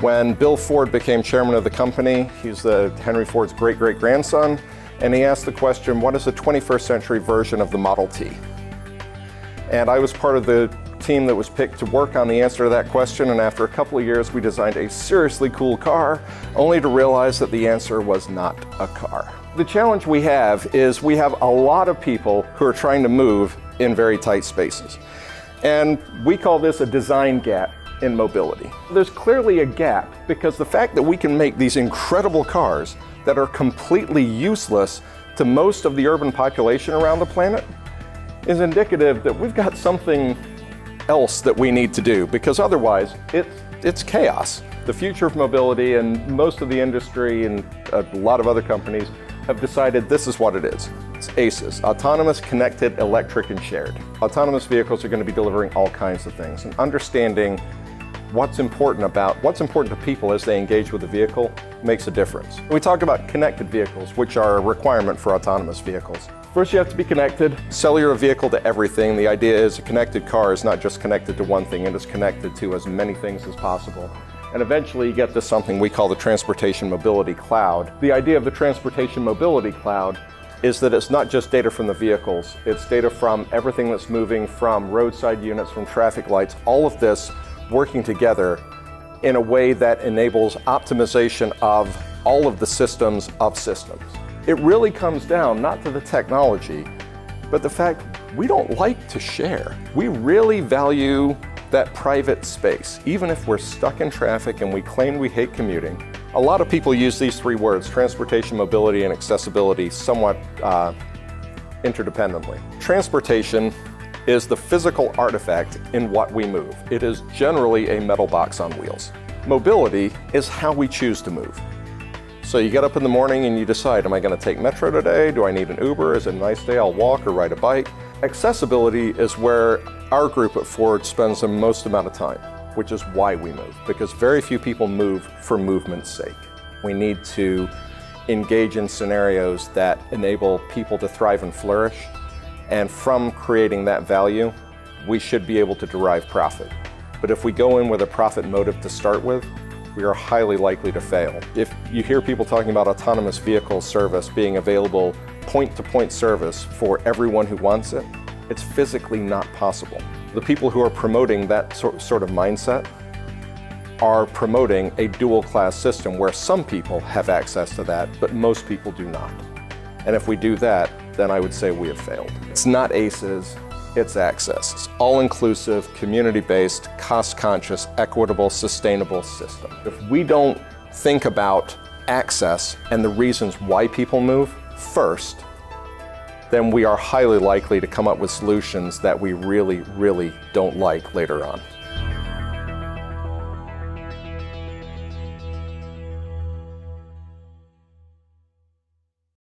When Bill Ford became chairman of the company, he's Henry Ford's great-great-grandson, and he asked the question, what is the 21st century version of the Model T? And I was part of the team that was picked to work on the answer to that question, and after a couple of years we designed a seriously cool car, only to realize that the answer was not a car. The challenge we have is we have a lot of people who are trying to move in very tight spaces. And we call this a design gap in mobility. There's clearly a gap because the fact that we can make these incredible cars that are completely useless to most of the urban population around the planet is indicative that we've got something else that we need to do, because otherwise it's chaos. The future of mobility, and most of the industry and a lot of other companies have decided this is what it is. It's ACES, autonomous, connected, electric, and shared. Autonomous vehicles are going to be delivering all kinds of things, and understanding what's important to people as they engage with the vehicle makes a difference. We talk about connected vehicles, which are a requirement for autonomous vehicles. First, you have to be connected. Cellular vehicle to everything. The idea is a connected car is not just connected to one thing, it is connected to as many things as possible. And eventually you get to something we call the Transportation Mobility Cloud. The idea of the Transportation Mobility Cloud is that it's not just data from the vehicles, it's data from everything that's moving, from roadside units, from traffic lights, all of this working together in a way that enables optimization of all of the systems of systems. It really comes down not to the technology, but the fact we don't like to share. We really value that private space, even if we're stuck in traffic and we claim we hate commuting. A lot of people use these three words, transportation, mobility, and accessibility, somewhat interdependently. Transportation is the physical artifact in what we move. It is generally a metal box on wheels. Mobility is how we choose to move. So you get up in the morning and you decide, am I going to take Metro today? Do I need an Uber? Is it a nice day? I'll walk or ride a bike. Accessibility is where our group at Ford spends the most amount of time, which is why we move, because very few people move for movement's sake. We need to engage in scenarios that enable people to thrive and flourish, and from creating that value, we should be able to derive profit. But if we go in with a profit motive to start with, we are highly likely to fail. If you hear people talking about autonomous vehicle service being available point-to-point service for everyone who wants it, it's physically not possible. The people who are promoting that sort of mindset are promoting a dual-class system where some people have access to that, but most people do not. And if we do that, then I would say we have failed. It's not ACES, it's ACCESS. It's all-inclusive, community-based, cost-conscious, equitable, sustainable system. If we don't think about access and the reasons why people move first, then we are highly likely to come up with solutions that we really, really don't like later on.